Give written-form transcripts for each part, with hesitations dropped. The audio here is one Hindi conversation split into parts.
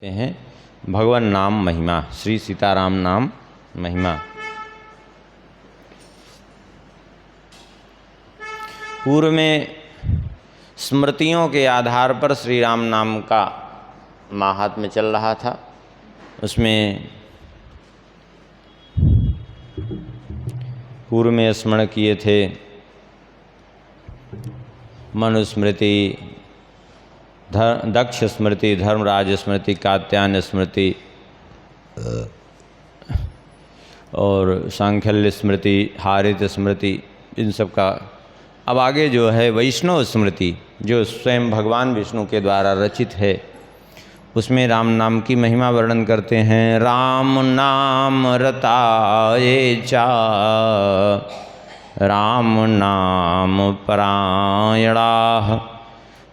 हैं भगवान नाम महिमा, श्री सीताराम नाम महिमा। पूर्व में स्मृतियों के आधार पर श्री राम नाम का माहात्म्य चल रहा था। उसमें पूर्व में स्मरण किए थे मनुस्मृति, दक्ष स्मृति, धर्मराज स्मृति, कात्यायन स्मृति और सांख्यल्य स्मृति, हारित स्मृति, इन सब का अब आगे जो है वैष्णव स्मृति, जो स्वयं भगवान विष्णु के द्वारा रचित है, उसमें राम नाम की महिमा वर्णन करते हैं। राम नाम रताये चा राम नाम परायणाः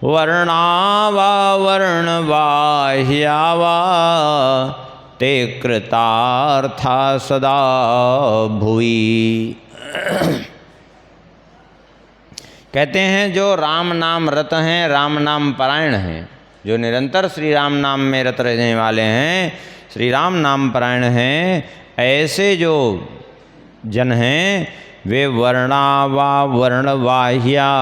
वर्णावा वर्णवाह्यावा ते कृतार्था सदा भुवि। कहते हैं जो राम नाम रत हैं, राम नाम परायण हैं, जो निरंतर श्री राम नाम में रत रहने वाले हैं, श्री राम नाम परायण हैं, ऐसे जो जन हैं वे वर्णावा वर्णवाह्यावा,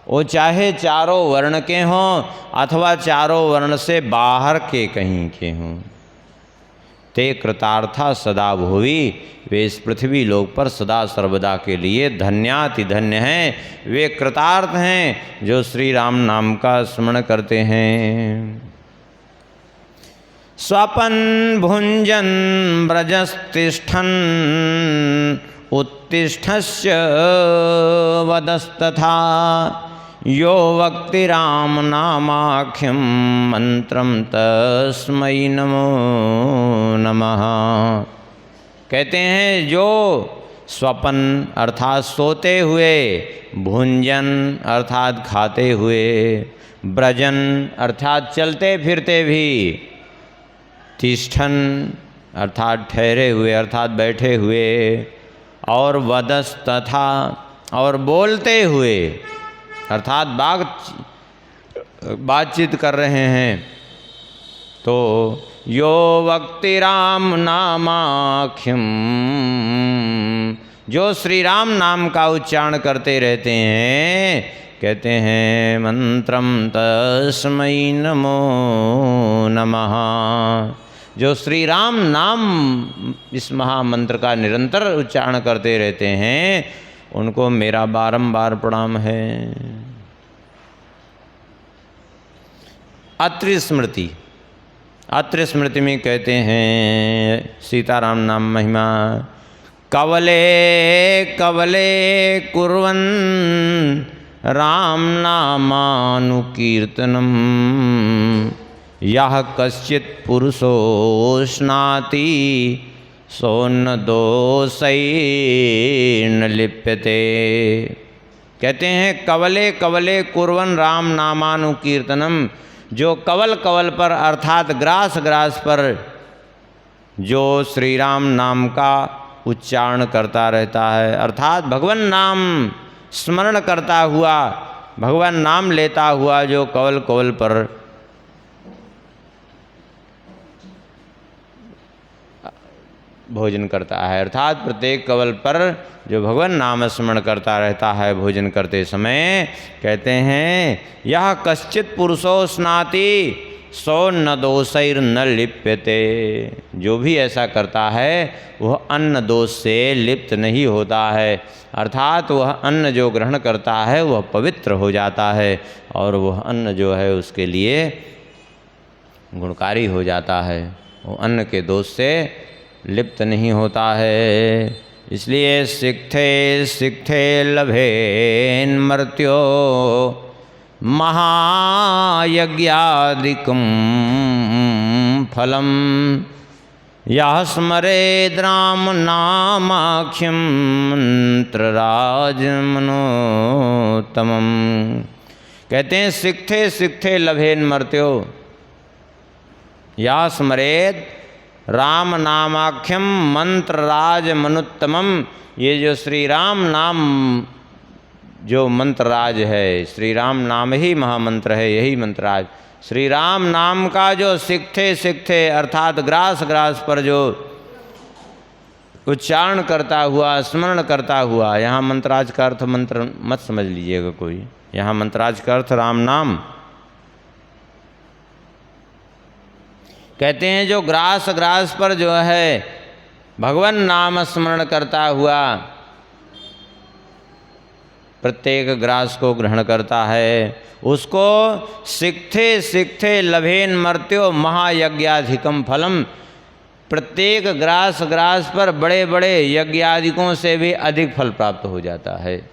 वो चाहे चारों वर्ण के हों अथवा चारों वर्ण से बाहर के कहीं के हों, ते कृतार्था सदा भुवि, वे इस पृथ्वी लोक पर सदा सर्वदा के लिए धन्याति धन्य हैं, वे कृतार्थ हैं जो श्री राम नाम का स्मरण करते हैं। स्वपन भुंजन ब्रजस्तिष्ठन् उत्तिष्ठस्य वदस्तथा यो वक्ति राम नामाख्यम मंत्रम तस्मै नमो नमः। कहते हैं जो स्वपन अर्थात सोते हुए, भुंजन अर्थात खाते हुए, ब्रजन अर्थात चलते फिरते भी, तिष्ठन अर्थात ठहरे हुए अर्थात बैठे हुए, और वदस तथा और बोलते हुए अर्थात बातचीत कर रहे हैं, तो यो वक्ति राम नामाख्यम, जो श्री राम नाम का उच्चारण करते रहते हैं, कहते हैं मंत्रम तस्मै नमो नमः। जो श्री राम नाम इस महामंत्र का निरंतर उच्चारण करते रहते हैं, उनको मेरा बारंबार प्रणाम है। अत्रि स्मृति, अत्रि स्मृति में कहते हैं सीताराम नाम महिमा। कवले कवले कुर्वन् राम नामानुकीर्तनम् यः कश्चित् पुरुषो स्नाति सोन्न दोषैर्न लिप्यते। कहते हैं कवले कवले कुर्वन् राम नामानुकीर्तनम, जो कवल कवल पर अर्थात ग्रास ग्रास पर जो श्री राम नाम का उच्चारण करता रहता है, अर्थात भगवान नाम स्मरण करता हुआ, भगवान नाम लेता हुआ जो कवल कवल पर भोजन करता है, अर्थात प्रत्येक कवल पर जो भगवान नाम स्मरण करता रहता है भोजन करते समय, कहते हैं यह कश्चित् पुरुषो स्नाति सो न दोषैर न लिप्यते। जो भी ऐसा करता है वह अन्न दोष से लिप्त नहीं होता है, अर्थात वह अन्न जो ग्रहण करता है वह पवित्र हो जाता है और वह अन्न जो है उसके लिए गुणकारी हो जाता है, वो अन्न के दोष से लिप्त नहीं होता है। इसलिए सिक्थे सिक्थे लभेन मर्त्यो महायज्ञादिकं फलम यः स्मरेद् राम नामाख्यं मंत्रराजमनोत्तमम्। कहते हैं सिक्थे सिक्थे लभेन मर्त्यो यः स्मरेद् राम नामाख्यम मंत्र राज मनुत्तमम। ये जो श्री राम नाम जो मंत्र राज है, श्री राम नाम ही महामंत्र है, यही मंत्र राज श्री राम नाम का जो सिकथे सिकथे अर्थात ग्रास ग्रास पर जो उच्चारण करता हुआ, स्मरण करता हुआ, यहाँ मंत्राज का अर्थ मंत्र मत समझ लीजिएगा कोई, यहाँ मंत्राज का अर्थ राम नाम। कहते हैं जो ग्रास ग्रास पर जो है भगवान नाम स्मरण करता हुआ प्रत्येक ग्रास को ग्रहण करता है, उसको सिकथे सिकथे लभेन मर्त्यो महायज्ञाधिकम फलम, प्रत्येक ग्रास ग्रास पर बड़े बड़े यज्ञादिकों से भी अधिक फल प्राप्त हो जाता है।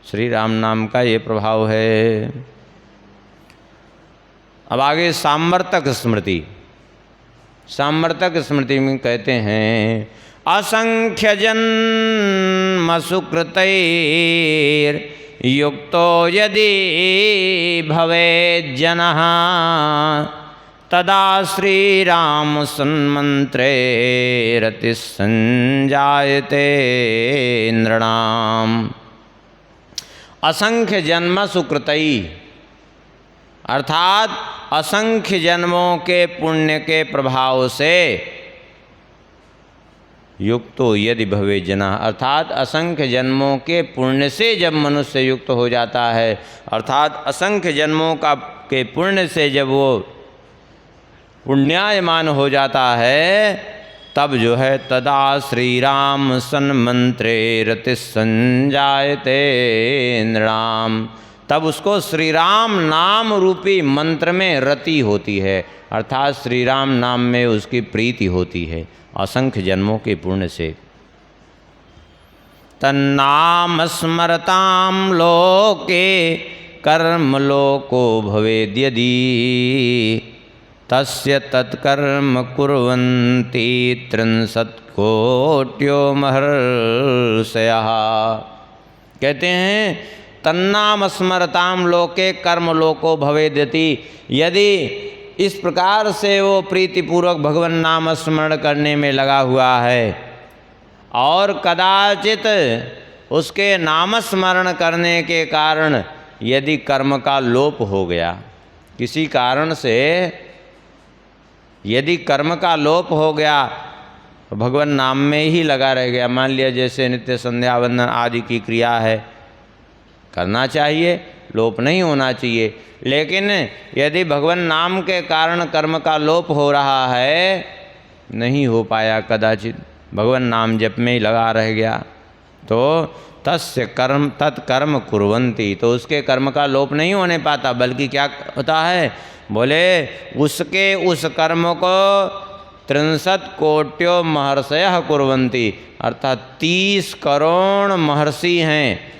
श्री राम नाम का ये प्रभाव है। अब आगे सामर्थक स्मृति। सामर्थक स्मृति में कहते हैं असंख्य जन्म सुकृतैर् युक्तो यदि भवेत् जनः तदा श्रीराम सन्मन्त्रे रतिः संजायते नृणाम्। असंख्य जन्म सुकृतई अर्थात असंख्य जन्मों के पुण्य के प्रभाव से युक्तो यदि भवे जना, अर्थात असंख्य जन्मों के पुण्य से जब मनुष्य युक्त हो जाता है, अर्थात असंख्य जन्मों का के पुण्य से जब वो पुण्यायमान हो जाता है, तब जो है तदा श्री राम सन्मंत्रे रति संजायते नृणाम, तब उसको श्री राम नाम रूपी मंत्र में रति होती है, अर्थात श्री राम नाम में उसकी प्रीति होती है असंख्य जन्मों के पुण्य से। तन्नाम स्मरताम लोके कर्म लोको भवेद्यदि तस्य तत्कर्म कुर्वन्ति त्रिंशत् कोट्यो महर्षयः। कहते हैं तन्नाम स्मरताम लोके कर्म लोको भवेद्यति, यदि इस प्रकार से वो प्रीतिपूर्वक भगवान नाम स्मरण करने में लगा हुआ है और कदाचित उसके नाम स्मरण करने के कारण यदि कर्म का लोप हो गया, किसी कारण से यदि कर्म का लोप हो गया, भगवान नाम में ही लगा रह गया, मान लिया जैसे नित्य संध्या वंदन आदि की क्रिया है, करना चाहिए, लोप नहीं होना चाहिए, लेकिन यदि भगवान नाम के कारण कर्म का लोप हो रहा है, नहीं हो पाया, कदाचित भगवान नाम जप में ही लगा रह गया, तो तस्य कर्म तत्कर्म कुर्वन्ति, तो उसके कर्म का लोप नहीं होने पाता, बल्कि क्या होता है, बोले उसके उस कर्म को 63 कोट्यो महर्षयः कुर्वन्ति, अर्थात 30 करोड़ महर्षि हैं,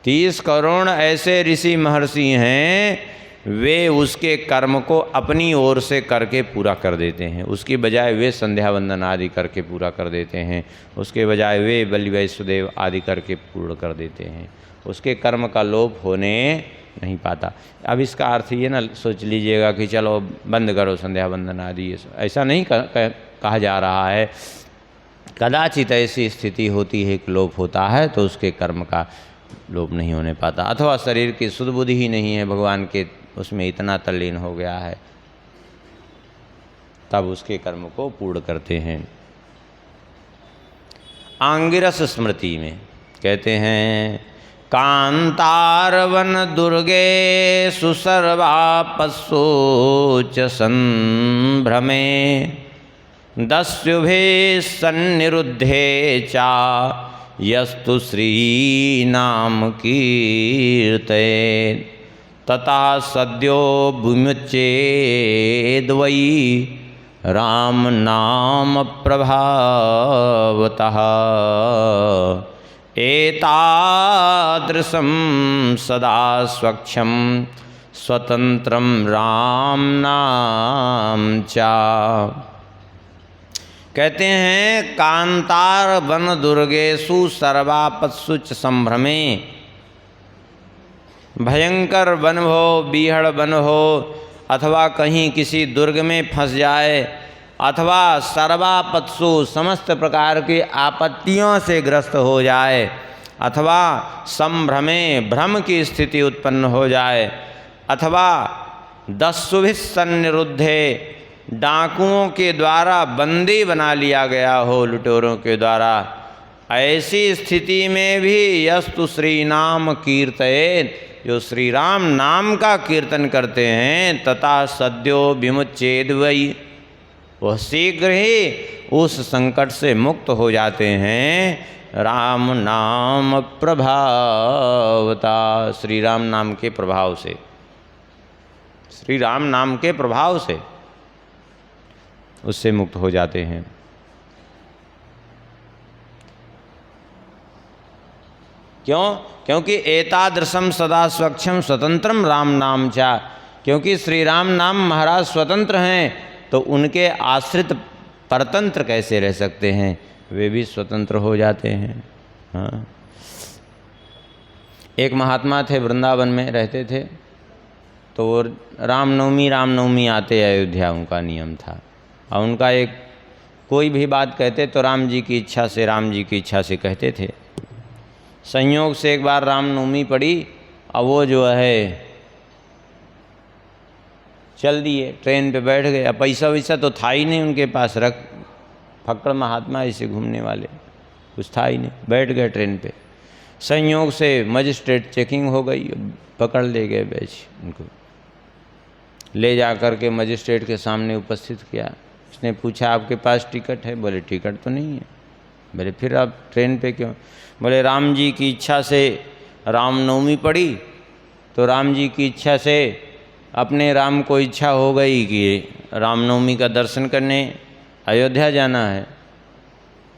30 करोड़ ऐसे ऋषि महर्षि हैं, वे उसके कर्म को अपनी ओर से करके पूरा कर देते हैं, उसकी बजाय वे संध्या वंदन आदि करके पूरा कर देते हैं, उसके बजाय वे बलि वैष्णदेव आदि करके पूर्ण कर देते हैं, उसके कर्म का लोप होने नहीं पाता। अब इसका अर्थ ये ना सोच लीजिएगा कि चलो बंद करो संध्या वंदन आदि, ऐसा नहीं कहा जा रहा है। कदाचित ऐसी स्थिति होती है कि लोप होता है तो उसके कर्म का लोप नहीं होने पाता, अथवा शरीर की शुद्ध बुद्धि ही नहीं है, भगवान के उसमें इतना तल्लीन हो गया है, तब उसके कर्म को पूर्ण करते हैं। आंगिरस स्मृति में कहते हैं कांतारवन दुर्गे सुसर्वापस्सु च संभ्रमे दस्युभे सन्निरुद्धे चा यस्तु श्रीनाम कीर्ते तथा सद्यो विमुच्येद्वै राम नाम प्रभावतः एतादृशं सदा स्वच्छं स्वतंत्रं राम नाम चा। कहते हैं कांतार वन दुर्गेषु सर्वापत्सु च संभ्रमे, भयंकर वन हो, बीहड़ वन हो, अथवा कहीं किसी दुर्ग में फंस जाए, अथवा सर्वापत्सु समस्त प्रकार की आपत्तियों से ग्रस्त हो जाए, अथवा संभ्रमे भ्रम की स्थिति उत्पन्न हो जाए, अथवा दस्युभिः सन्निरुद्धे, डाकुओं के द्वारा बंदी बना लिया गया हो, लुटेरों के द्वारा, ऐसी स्थिति में भी यस्तु श्री नाम कीर्तयेत्, जो श्री राम नाम का कीर्तन करते हैं, तथा सद्यो विमुच्येद वै, वह शीघ्र ही उस संकट से मुक्त हो जाते हैं राम नाम प्रभावता, श्री राम नाम के प्रभाव से, श्री राम नाम के प्रभाव से उससे मुक्त हो जाते हैं। क्यों? क्योंकि एतादृशम सदा स्वच्छम स्वतंत्रम राम नाम चा, क्योंकि श्री राम नाम महाराज स्वतंत्र हैं, तो उनके आश्रित परतंत्र कैसे रह सकते हैं, वे भी स्वतंत्र हो जाते हैं। हाँ, एक महात्मा थे, वृंदावन में रहते थे, तो वो रामनवमी आते अयोध्या उनका नियम था, और उनका एक कोई भी बात कहते तो राम जी की इच्छा से, राम जी की इच्छा से कहते थे। संयोग से एक बार रामनवमी पड़ी, और वो जो है चल दिए, ट्रेन पे बैठ गए। अब पैसा वैसा तो था ही नहीं उनके पास, फक्कड़ महात्मा ऐसे घूमने वाले, कुछ था ही नहीं, बैठ गए ट्रेन पे। संयोग से मजिस्ट्रेट चेकिंग हो गई, पकड़ ले गए बैच, उनको ले जा कर के मजिस्ट्रेट के सामने उपस्थित किया। उसने पूछा आपके पास टिकट है? बोले टिकट तो नहीं है। बोले फिर आप ट्रेन पे क्यों? बोले राम जी की इच्छा से रामनवमी पड़ी, तो राम जी की इच्छा से अपने राम को इच्छा हो गई कि रामनवमी का दर्शन करने अयोध्या जाना है,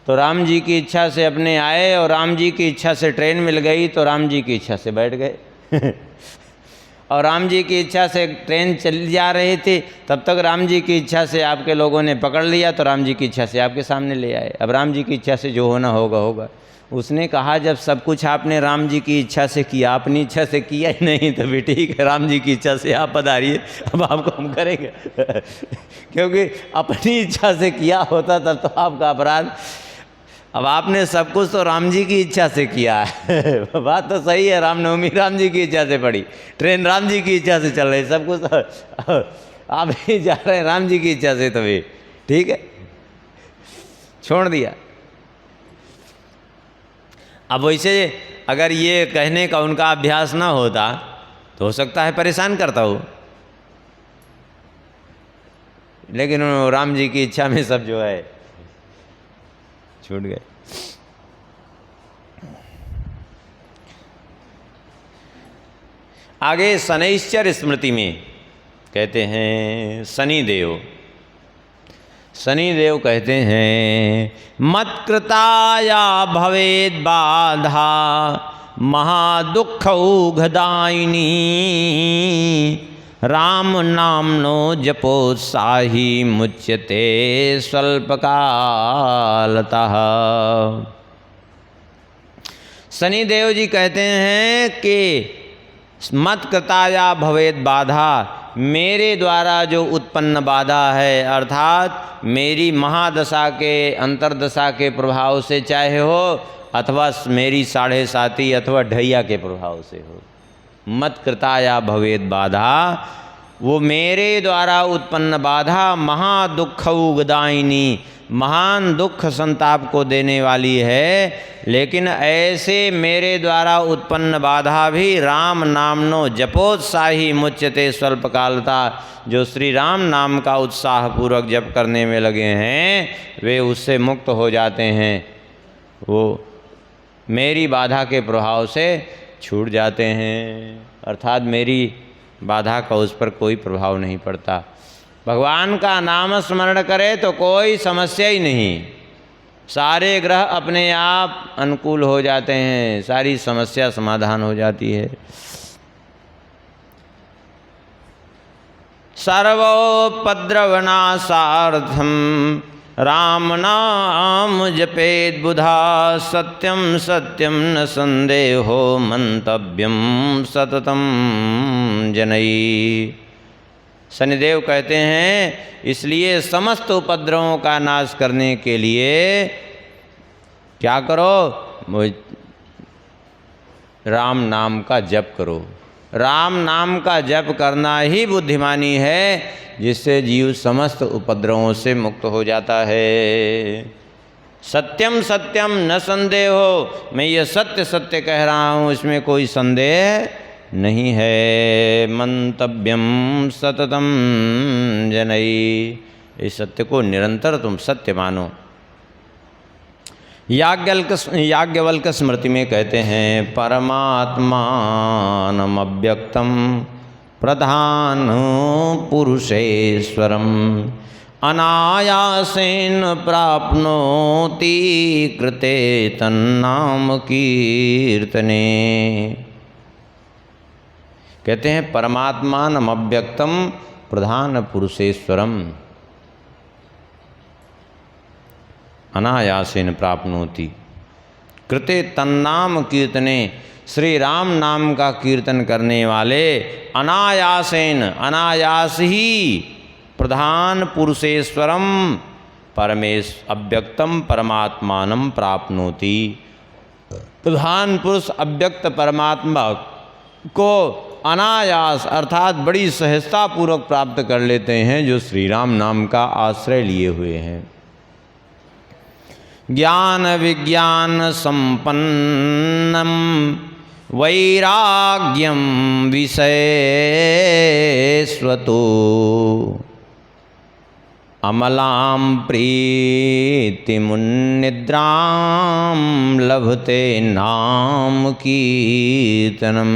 तो राम जी की इच्छा से अपने आए, और राम जी की इच्छा से ट्रेन मिल गई, तो राम जी की इच्छा से बैठ गए और राम जी की इच्छा से ट्रेन चली जा रही थी, तब तक राम जी की इच्छा से आपके लोगों ने पकड़ लिया, तो राम जी की इच्छा से आपके सामने ले आए। अब राम जी की इच्छा से जो होना होगा होगा। उसने कहा जब सब कुछ आपने राम जी की इच्छा से किया, अपनी इच्छा से किया ही नहीं, तो भी ठीक है, राम जी की इच्छा से आप पधारिए, अब आपको हम करेंगे क्योंकि अपनी इच्छा से किया होता तब तो आपका अपराध। अब आपने सब कुछ तो राम जी की इच्छा से किया है बात तो सही है, रामनवमी राम जी की इच्छा से पड़ी, ट्रेन राम जी की इच्छा से चल रही, सब कुछ तो आप ही जा रहे हैं राम जी की इच्छा से, तो भी ठीक है, छोड़ दिया। अब वैसे अगर ये कहने का उनका अभ्यास ना होता तो हो सकता है परेशान करता हो, लेकिन राम जी की इच्छा में सब जो है छूट गए। आगे शनैश्चर स्मृति में कहते हैं शनिदेव कहते हैं मत्कृताया भवेद बाधा महादुख उघदायिनी राम नामनो जपोत्साही मुच्यते स्वल्पकालतः। शनिदेव जी कहते हैं कि मत्कृताया भवेद बाधा, मेरे द्वारा जो उत्पन्न बाधा है, अर्थात मेरी महादशा के अंतर्दशा के प्रभाव से चाहे हो, अथवा मेरी 7.5 अथवा ढैया के प्रभाव से हो, मत्कृताया भवेद बाधा, वो मेरे द्वारा उत्पन्न बाधा महादुख उगदायिनी, महान दुख संताप को देने वाली है। लेकिन ऐसे मेरे द्वारा उत्पन्न बाधा भी राम नामनो जपोत्साही मुच्यते स्वल्पकालता, जो श्री राम नाम का उत्साह पूर्वक जप करने में लगे हैं वे उससे मुक्त हो जाते हैं, वो मेरी बाधा के प्रभाव से छूट जाते हैं, अर्थात मेरी बाधा का उस पर कोई प्रभाव नहीं पड़ता। भगवान का नाम स्मरण करे तो कोई समस्या ही नहीं, सारे ग्रह अपने आप अनुकूल हो जाते हैं, सारी समस्या समाधान हो जाती है। सर्वोपद्रवनाशार्थम राम नाम जपेद बुधा सत्यम सत्यम न संदेहो मंतव्यम सततम जनई। शनिदेव कहते हैं इसलिए समस्त उपद्रवों का नाश करने के लिए क्या करो, राम नाम का जप करो, राम नाम का जप करना ही बुद्धिमानी है, जिससे जीव समस्त उपद्रवों से मुक्त हो जाता है। सत्यम सत्यम न संदेह हो, मैं ये सत्य सत्य कह रहा हूँ, इसमें कोई संदेह नहीं है। मंतव्यम सततम जनई, इस सत्य को निरंतर तुम सत्य मानो। याज्ञवल्क स्मृति में कहते हैं, परमात्मानम अव्यक्तम प्रधान पुरुषेश्वरम अनायासेन प्राप्नोति कृते तन्नाम कीर्तने। कहते हैं परमात्मानम अव्यक्तम प्रधान पुरुषेश्वरम अनायासेन प्राप्नोति कृते तन्नाम कीर्तने। श्री राम नाम का कीर्तन करने वाले अनायासेन, अनायास ही प्रधान पुरुषेश्वरम अव्यक्तम परमात्मानम प्राप्नोति। प्रधान पुरुष अव्यक्त परमात्मा को अनायास अर्थात बड़ी सहजता पूर्वक प्राप्त कर लेते हैं, जो श्री राम नाम का आश्रय लिए हुए हैं। ज्ञान विज्ञान संपन्नम वैराग्यम विषयस्वतो अमलां प्रीतिमुन्निद्रां लभते नाम कीर्तनम।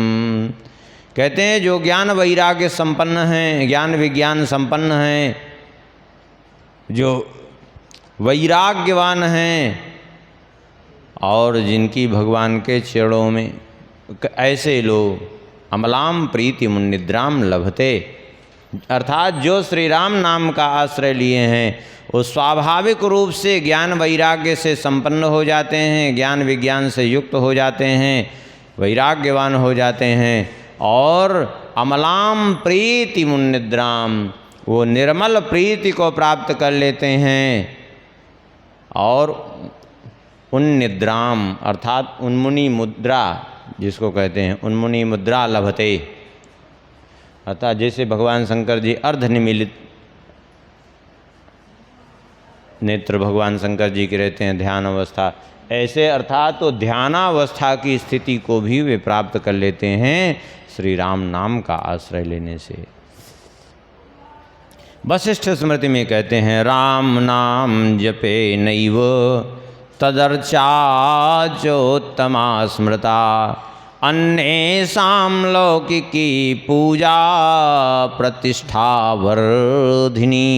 कहते हैं जो ज्ञान वैराग्य संपन्न हैं, ज्ञान विज्ञान संपन्न हैं, जो वैराग्यवान हैं और जिनकी भगवान के चरणों में, ऐसे लोग अमलाम प्रीति मुन्निद्राम लभते, अर्थात जो श्री राम नाम का आश्रय लिए हैं वो स्वाभाविक रूप से ज्ञान वैराग्य से संपन्न हो जाते हैं, ज्ञान विज्ञान से युक्त हो जाते हैं, वैराग्यवान हो जाते हैं और अमलाम प्रीति मुन्निद्राम, वो निर्मल प्रीति को प्राप्त कर लेते हैं और उन्निद्राम अर्थात उन्मुनि मुद्रा जिसको कहते हैं, उन्मुनि मुद्रा लभते, अर्थात जैसे भगवान शंकर जी अर्धनिमीलित नेत्र भगवान शंकर जी के रहते हैं ध्यान अवस्था, ऐसे अर्थात तो ध्यानावस्था की स्थिति को भी वे प्राप्त कर लेते हैं श्री राम नाम का आश्रय लेने से। वशिष्ठ स्मृति में कहते हैं, राम नाम जपे नैव तदर्चाचोत्तमा स्मृता अन्येषां लौकिकी पूजा प्रतिष्ठा वर्धिनी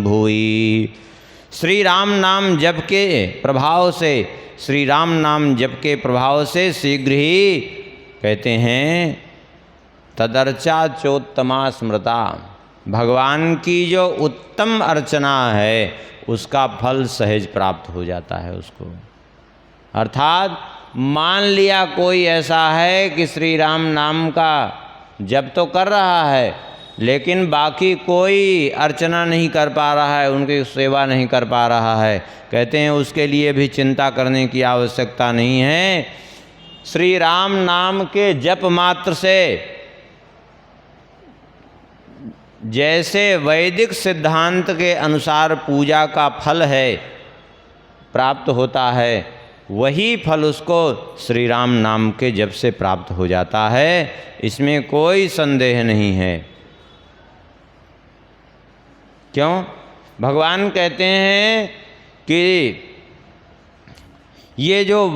भूयि। श्री राम नाम जप के प्रभाव से, श्री राम नाम जप के प्रभाव से शीघ्र ही कहते हैं तदर्चाचोत्तमा स्मृता, भगवान की जो उत्तम अर्चना है उसका फल सहज प्राप्त हो जाता है उसको। अर्थात मान लिया कोई ऐसा है कि श्री राम नाम का जप तो कर रहा है लेकिन बाकी कोई अर्चना नहीं कर पा रहा है, उनकी सेवा नहीं कर पा रहा है, कहते हैं उसके लिए भी चिंता करने की आवश्यकता नहीं है। श्री राम नाम के जप मात्र से जैसे वैदिक सिद्धांत के अनुसार पूजा का फल है प्राप्त होता है, वही फल उसको श्री राम नाम के जप से प्राप्त हो जाता है, इसमें कोई संदेह नहीं है। क्यों? भगवान कहते हैं कि ये जो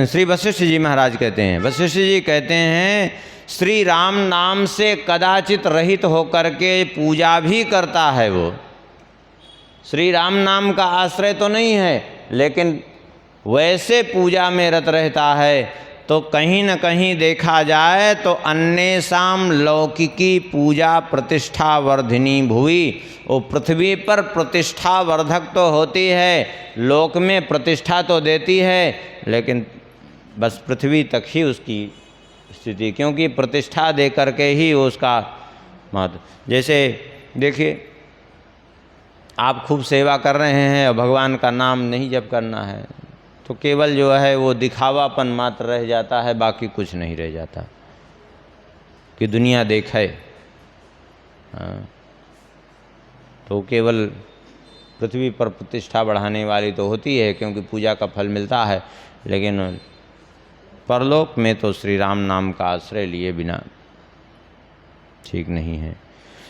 श्री वशिष्ठ जी महाराज कहते हैं, वशिष्ठ जी कहते हैं श्री राम नाम से कदाचित रहित होकर के पूजा भी करता है वो। श्री राम नाम का आश्रय तो नहीं है लेकिन वैसे पूजा में रत रहता है, तो कहीं न कहीं देखा जाए तो अन्येषां लौकिकी पूजा प्रतिष्ठा वर्धिनी भुवि, वो पृथ्वी पर प्रतिष्ठा वर्धक तो होती है, लोक में प्रतिष्ठा तो देती है लेकिन बस पृथ्वी तक ही उसकी स्थिति, क्योंकि प्रतिष्ठा दे करके ही उसका महत्व। जैसे देखिए आप खूब सेवा कर रहे हैं और भगवान का नाम नहीं जप करना है तो केवल जो है वो दिखावापन मात्र रह जाता है, बाकी कुछ नहीं रह जाता। कि दुनिया देखे। हाँ, तो केवल पृथ्वी पर प्रतिष्ठा बढ़ाने वाली तो होती है, क्योंकि पूजा का फल मिलता है, लेकिन परलोक में तो श्री राम नाम का आश्रय लिए बिना ठीक नहीं है।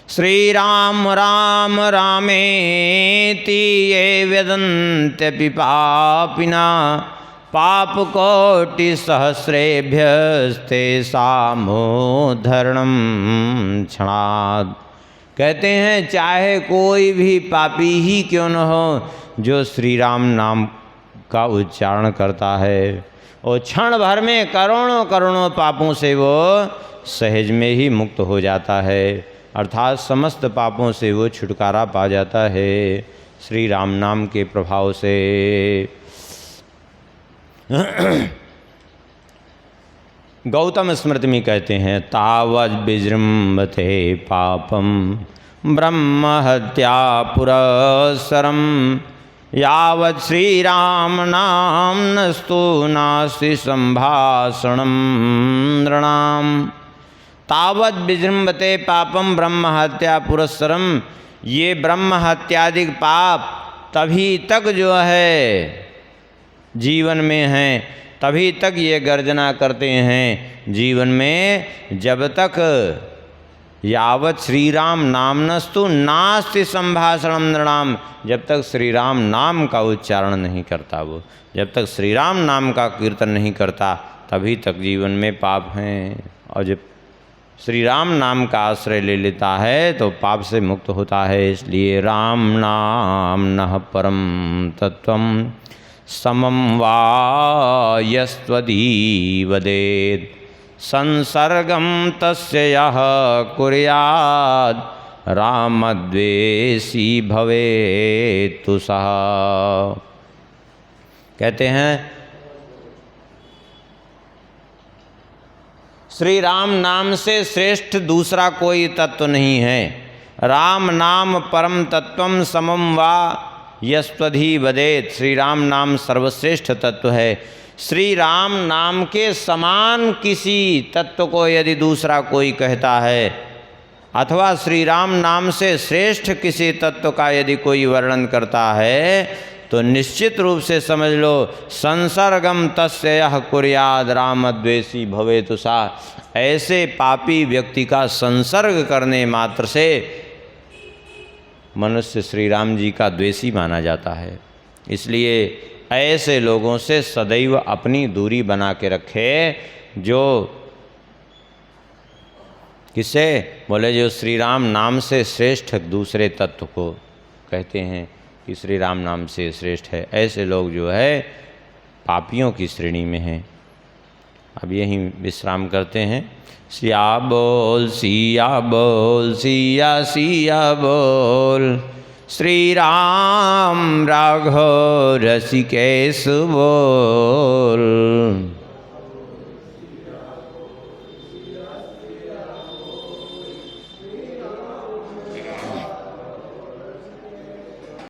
श्री राम राम रामेति ये वेदन्त्यपि पापिना पापकोटि सहस्रेभ्यस्ते सामोद्धरणं क्षणात्। कहते हैं चाहे कोई भी पापी ही क्यों न हो, जो श्री राम नाम का उच्चारण करता है, और क्षण भर में करोड़ों करोड़ों पापों से वो सहज में ही मुक्त हो जाता है, अर्थात समस्त पापों से वो छुटकारा पा जाता है श्री राम नाम के प्रभाव से। गौतम स्मृति में कहते हैं, तावद् विजृंभते पापम ब्रह्म हत्या पुरस्सरम यावत् श्री राम नाम्नस्तु नास्ति संभाषणं नृणाम्। तावद् विजृंभते पापम ब्रह्म हत्या पुरस्सरम, ये ब्रह्म हत्यादिक पाप तभी तक जो है जीवन में हैं, तभी तक ये गर्जना करते हैं जीवन में, जब तक यावत् श्री राम नाम्नस्तु नास्ति संभाषणं नृणाम्, जब तक श्री राम नाम का उच्चारण नहीं करता, वो जब तक श्री राम नाम का कीर्तन नहीं करता, तभी तक जीवन में पाप हैं। और जब श्री राम नाम का आश्रय ले लेता है तो पाप से मुक्त होता है। इसलिए राम नाम नः परम तत्वम समम वा यस्त्वदि वदेत् संसर्गम तस्य यः कुर्यात् रामद्वेषी भवेत् सः। कहते हैं श्री राम नाम से श्रेष्ठ दूसरा कोई तत्व नहीं है। राम नाम परम तत्वम समम वा यस्त्वधि वदेत्, श्री राम नाम सर्वश्रेष्ठ तत्व है। श्री राम नाम के समान किसी तत्व को यदि दूसरा कोई कहता है, अथवा श्री राम नाम से श्रेष्ठ किसी तत्व का यदि कोई वर्णन करता है, तो निश्चित रूप से समझ लो संसर्गम तस्य यः कुर्याद् रामद्वेषी भवेतु सः। ऐसे पापी व्यक्ति का संसर्ग करने मात्र से मनुष्य श्री राम जी का द्वेषी माना जाता है। इसलिए ऐसे लोगों से सदैव अपनी दूरी बना के रखे, जो किसे बोले, जो श्री राम नाम से श्रेष्ठ दूसरे तत्व को कहते हैं कि श्री राम नाम से श्रेष्ठ है, ऐसे लोग जो है पापियों की श्रेणी में हैं। अब यहीं विश्राम करते हैं। सिया बोल सिया बोल सिया सिया बोल, श्री राम राघव रसिकेश बोल।